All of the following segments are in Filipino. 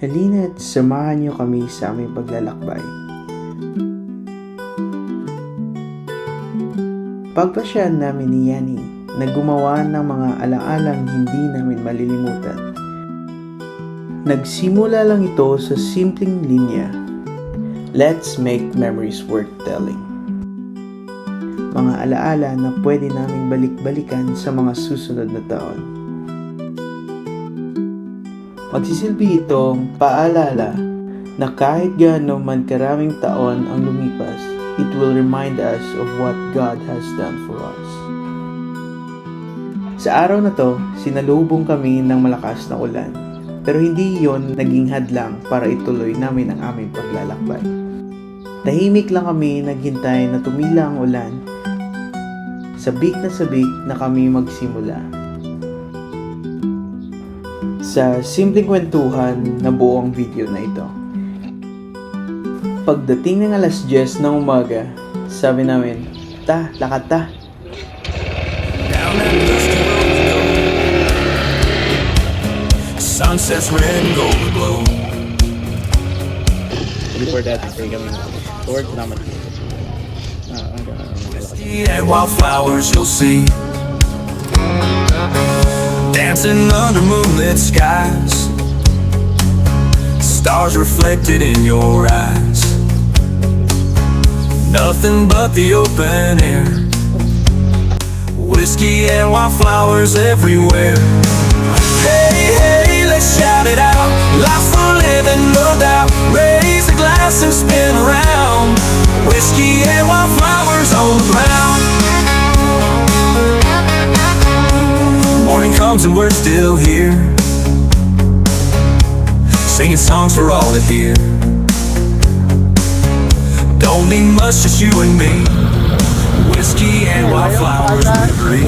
Halina't samahan niyo kami sa aming paglalakbay. Pagpasyahan namin ni Yani na gumawa ng mga alaalang hindi namin malilimutan. Nagsimula lang ito sa simpleng linya, "Let's make memories worth telling." Mga alaala na pwede naming balik-balikan sa mga susunod na taon. Magsisilbi itong paalala na kahit gaano man karaming taon ang lumipas, it will remind us of what God has done for us. Sa araw na to, sinalubong kami ng malakas na ulan, pero hindi yon naging hadlang para ituloy namin ang aming paglalakbay. Tahimik lang kami naghintay na tumila ang ulan. Sabik na kami magsimula. Sa simpleng kwentuhan na buo ang video na ito. Pagdating ng alas 10 ng umaga, sabi namin, lakad ta. Sunsets red and gold glow. Before that, stay kami forward naman. And wildflowers you'll see dancing under moonlit skies, stars reflected in your eyes. Nothing but the open air, whiskey and wildflowers everywhere. Hey, hey, let's shout it out. Life's for living, no doubt. Raise a glass and spin around. Whiskey and wildflowers all around. Morning comes and we're still here, singing songs for all to hear. Don't need much, just you and me. Whiskey and wildflowers we agree.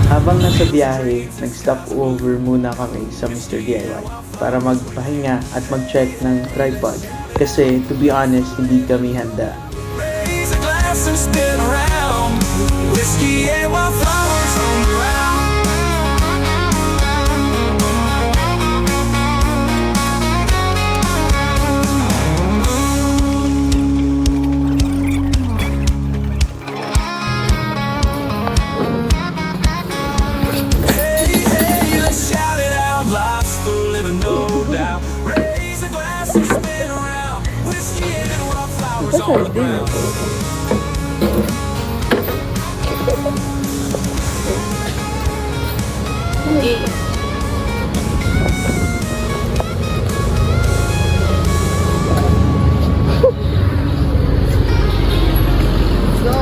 Habang nasa biyahe, nag-stop over muna kami sa Mr. DIY para magpahinga at mag-check ng tripod kasi to be honest, hindi kami handa. Raise a glass and spin around. Whiskey and wildflowers all around. Hey, hey, let's shout it out. Life's for living, no doubt. Raise a glass and spin around. Whiskey and wildflowers all around. So,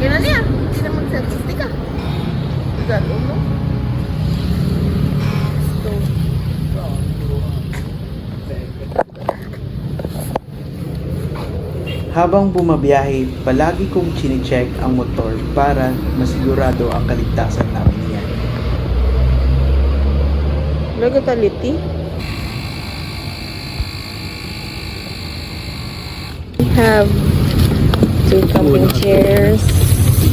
gano'n niya? Hindi na mag-statistic ka. Gano'n, no? Habang bumabiyahe, palagi kong chine-check ang motor para masigurado ang kaligtasan namin niyan. Nagataliti? We have two camping chairs,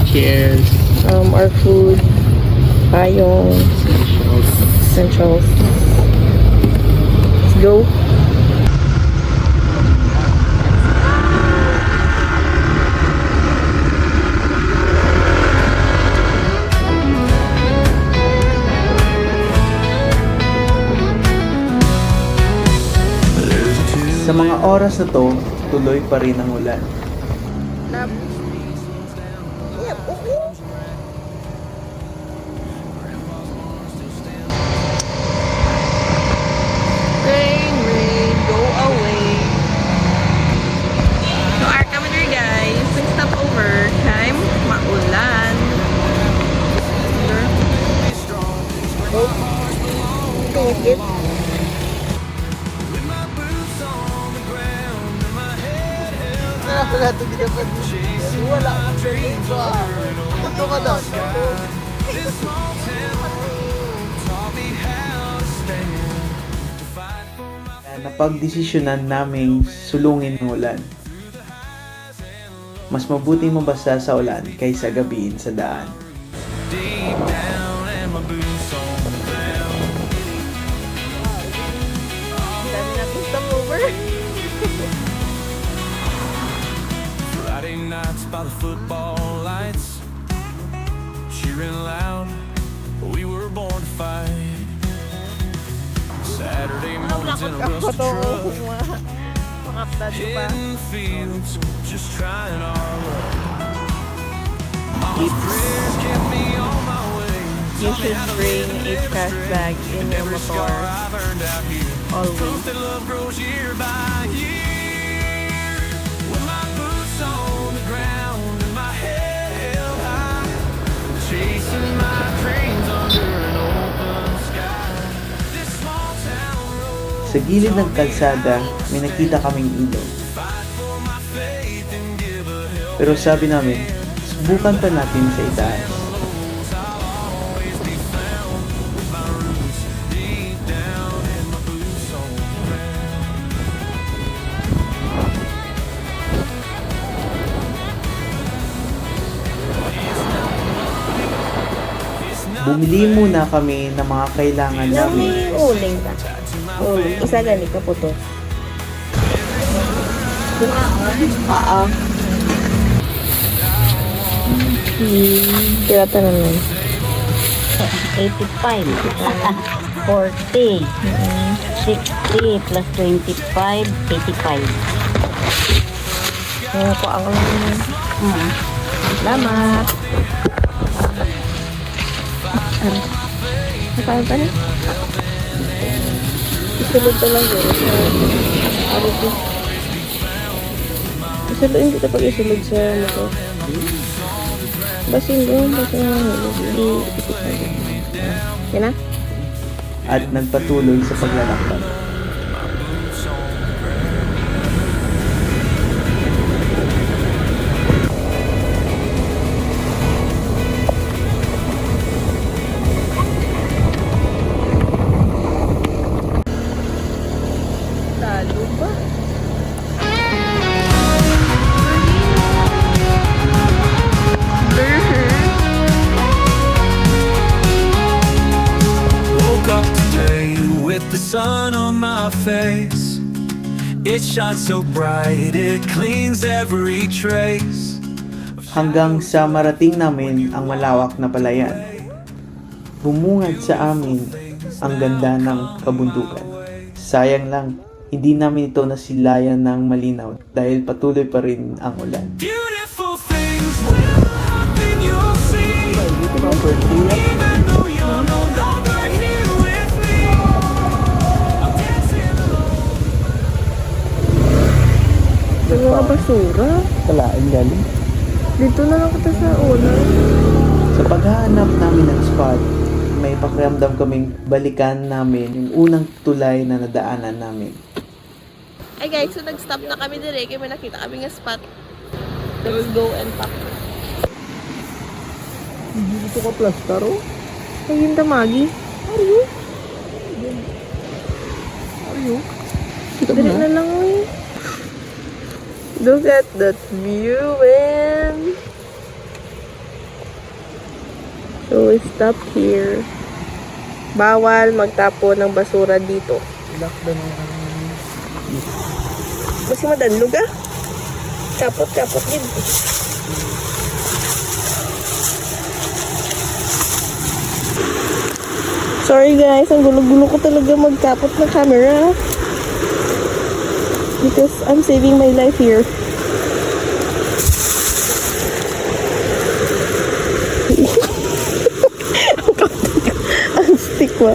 Cheers! our food, payong, essentials. Let's go. Sa mga oras na to, tuloy pa rin ang ulan. Rain, rain, go away. So, our commentary guys, stop over. Time, maulan. Take it. Wala ito ginapan. Wala. Ito ka daw. Napagdesisyonan naming sulungin ang ulan. mas mabuting mabasa sa ulan kaysa gabiin sa daan. Deep down and my boots on the ground. Dami natin stopover. Friday nights by the football lights, cheering loud, we were born to fight. Saturday mornings in a rusty truck, Makaptad ko pa. in the fields, just trying our luck. Mama's prayers kept me on my way. You should bring a trash bag in your Every scar motor I've earned out here, always. proof that love grows year by year. With my boots on the ground and my head held high, chasing my dreams under an open sky. This small town road, Sa gilid ng kalsada, may nakita kaming ilog. fight for my faith and give a help. Pero sabi namin, subukan pa natin sa itaas. I'll always be found with my roots deep down and my boots on the ground. Bumili muna kami ng mga kailangan namin. May uling ka. Uling. Isa gani ka po to. Oo. Kira ta naman. 85, 40, 60 plus 25, 85. Ano ko ang uling. Salamat. Nakaya pa na? Isulod pa lang yun. Ano ko? Isulod kita pag isulod sa motor. Basin doon. Basin lang yun. Yan na? At nagpatuloy sa paglalakbay. Talo ba? Woke up today with the sun on my face. It shines so bright, it cleans every trace. Hanggang sa marating namin ang malawak na palayan. Bumungad sa amin ang ganda ng kabundukan. Sayang lang, hindi namin ito nasilayan ng malinaw dahil patuloy pa rin ang ulan. Beautiful things will happen, you'll see. Even though you're no longer here with me, I'm dancing alone. Sa mga basura. Kalaan galing. Dito na lang kita sa ulan. Sa paghahanap namin ng spot, may pakiramdam kaming balikan namin yung unang tulay na nadaanan namin. Ay guys, so nag-stop na kami dire kaya may nakita kami nga spot. Let's go and pack. Dito ka plastaro? Ayun tamagi. Are you? Dire na lang eh. Look at that view, man. So we stop here. Bawal magtapo ng basura dito. Kasi madanlog ah. Kapot din. Sorry guys, ang gulo-gulo ko talaga magkapot ng camera. Because I'm saving my life here. Ang stick wa.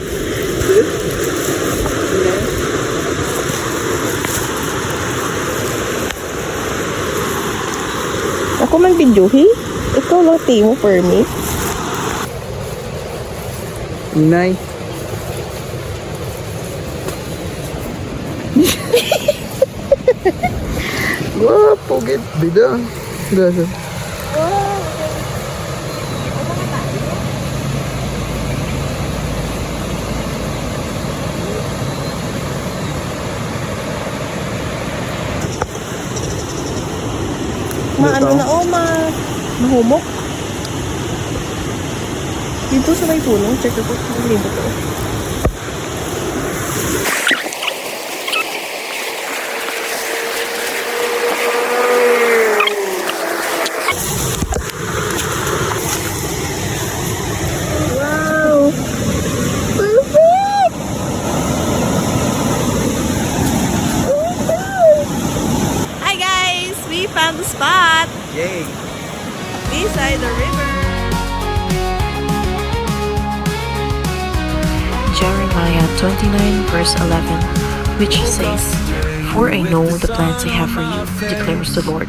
Ako man videohi. Ikaw lang timo permit. Inay. Wah, poget. Bida. Gasa. Maano na mahumok. Dito sa may puno, check ko kung dito to. Wow! Perfect! Oh my God! Hi guys! We found the spot! Yay! Beside the river. Jeremiah 29 verse 11, which says, "For I know the plans I have for you, declares the Lord,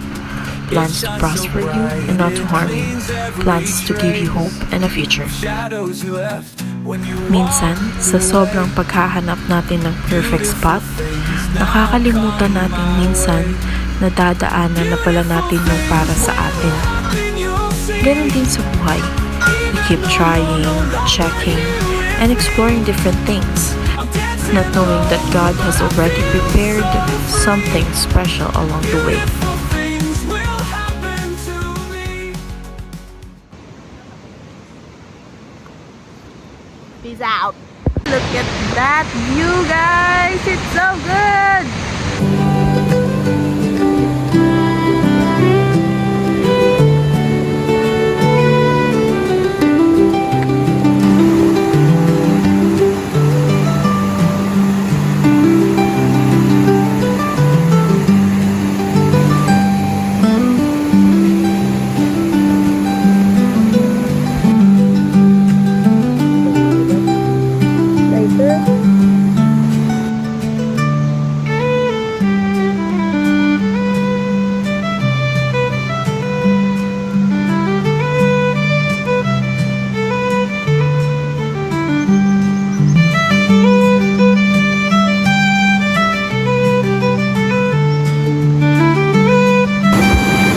plans to prosper you and not to harm you, plans to give you hope and a future." Shadows you left when you Minsan, sa sobrang paghahanap natin ng perfect spot, nakakalimutan natin minsan na dadaanan na pala natin yung para sa atin. Ganon din sa buhay. We keep trying, checking, and exploring different things, not knowing that God has already prepared something special along the way. things will happen to me. Peace out. Look at that view, guys. It's so good.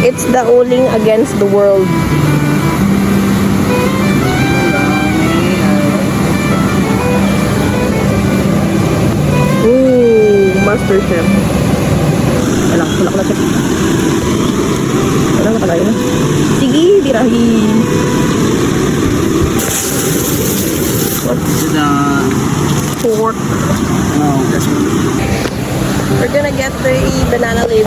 It's the uling against the world. Ooh, Master Chef. Wala ko na chef. Wala na pala yun. Sige, birahin. What's the... Pork. Oh, that's We're gonna get the banana leaf.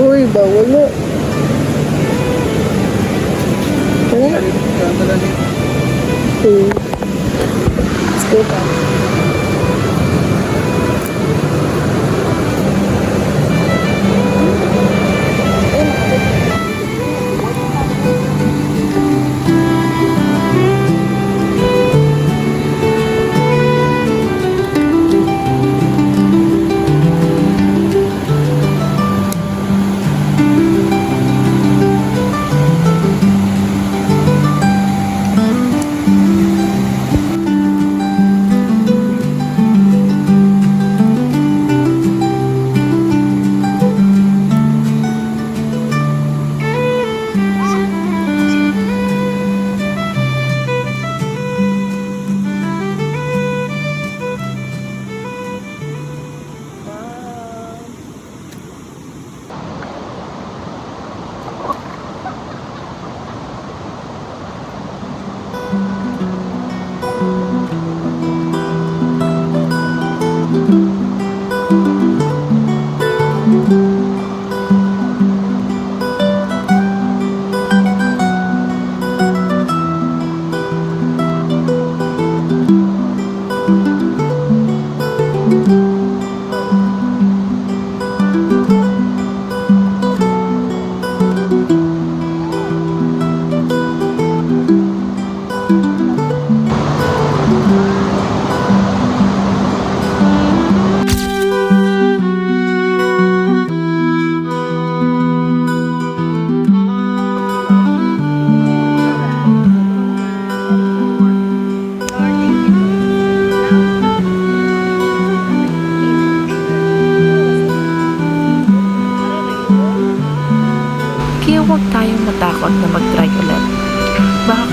Uy, bawal na. Ano na? Okay. Let's go back.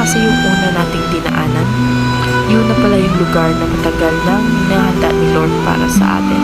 kasi yung una nating dinaanan. Yun na pala yung lugar na matagal nang hinahanda ni Lord para sa atin.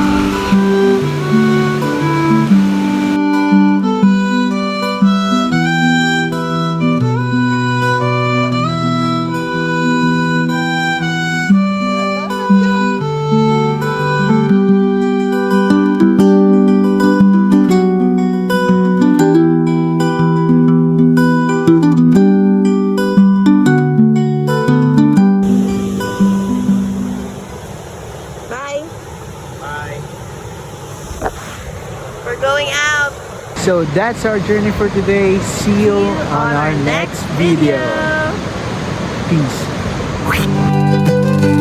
Bye. We're going out. So that's our journey for today. See you on our next video. Peace.